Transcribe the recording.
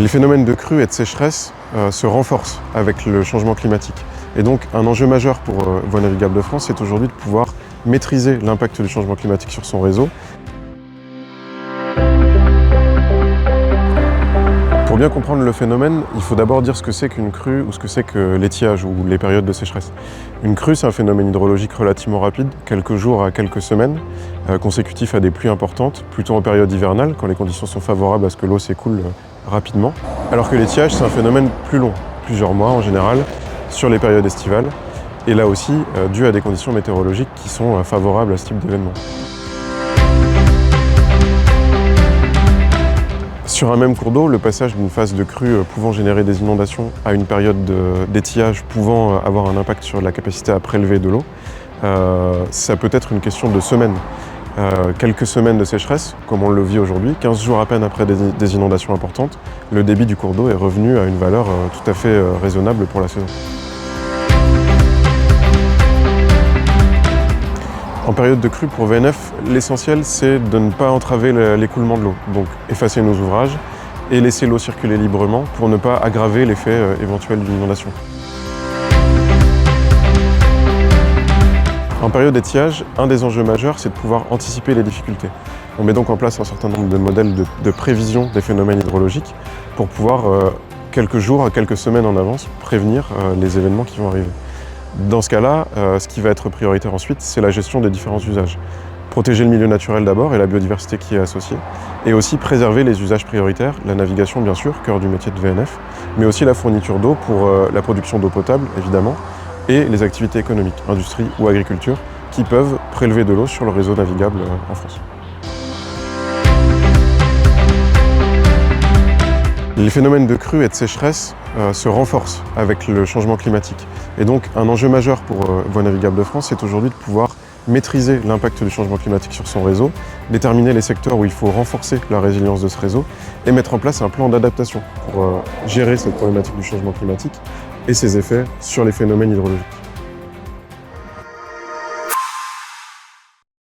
Les phénomènes de crue et de sécheresse se renforcent avec le changement climatique. Et donc un enjeu majeur pour Voies navigables de France, c'est aujourd'hui de pouvoir maîtriser l'impact du changement climatique sur son réseau. Pour bien comprendre le phénomène, il faut d'abord dire ce que c'est qu'une crue ou ce que c'est que l'étiage ou les périodes de sécheresse. Une crue, c'est un phénomène hydrologique relativement rapide, quelques jours à quelques semaines, consécutif à des pluies importantes, plutôt en période hivernale, quand les conditions sont favorables à ce que l'eau s'écoule rapidement. Alors que l'étiage, c'est un phénomène plus long, plusieurs mois en général, sur les périodes estivales, et là aussi dû à des conditions météorologiques qui sont favorables à ce type d'événement. Sur un même cours d'eau, le passage d'une phase de crue pouvant générer des inondations à une période d'étiage pouvant avoir un impact sur la capacité à prélever de l'eau, ça peut être une question de semaines. Quelques semaines de sécheresse, comme on le vit aujourd'hui, 15 jours à peine après des inondations importantes, le débit du cours d'eau est revenu à une valeur tout à fait raisonnable pour la saison. En période de crue pour VNF, l'essentiel c'est de ne pas entraver l'écoulement de l'eau, donc effacer nos ouvrages et laisser l'eau circuler librement pour ne pas aggraver l'effet éventuel d'une inondation. En période d'étiage, un des enjeux majeurs c'est de pouvoir anticiper les difficultés. On met donc en place un certain nombre de modèles de prévision des phénomènes hydrologiques pour pouvoir, quelques jours à quelques semaines en avance, prévenir les événements qui vont arriver. Dans ce cas-là, ce qui va être prioritaire ensuite, c'est la gestion des différents usages. Protéger le milieu naturel d'abord et la biodiversité qui est associée, et aussi préserver les usages prioritaires, la navigation bien sûr, cœur du métier de VNF, mais aussi la fourniture d'eau pour la production d'eau potable évidemment, et les activités économiques, industrie ou agriculture, qui peuvent prélever de l'eau sur le réseau navigable en France. Les phénomènes de crue et de sécheresse se renforcent avec le changement climatique. Et donc un enjeu majeur pour Voies navigables de France, c'est aujourd'hui de pouvoir maîtriser l'impact du changement climatique sur son réseau, déterminer les secteurs où il faut renforcer la résilience de ce réseau et mettre en place un plan d'adaptation pour gérer cette problématique du changement climatique et ses effets sur les phénomènes hydrologiques.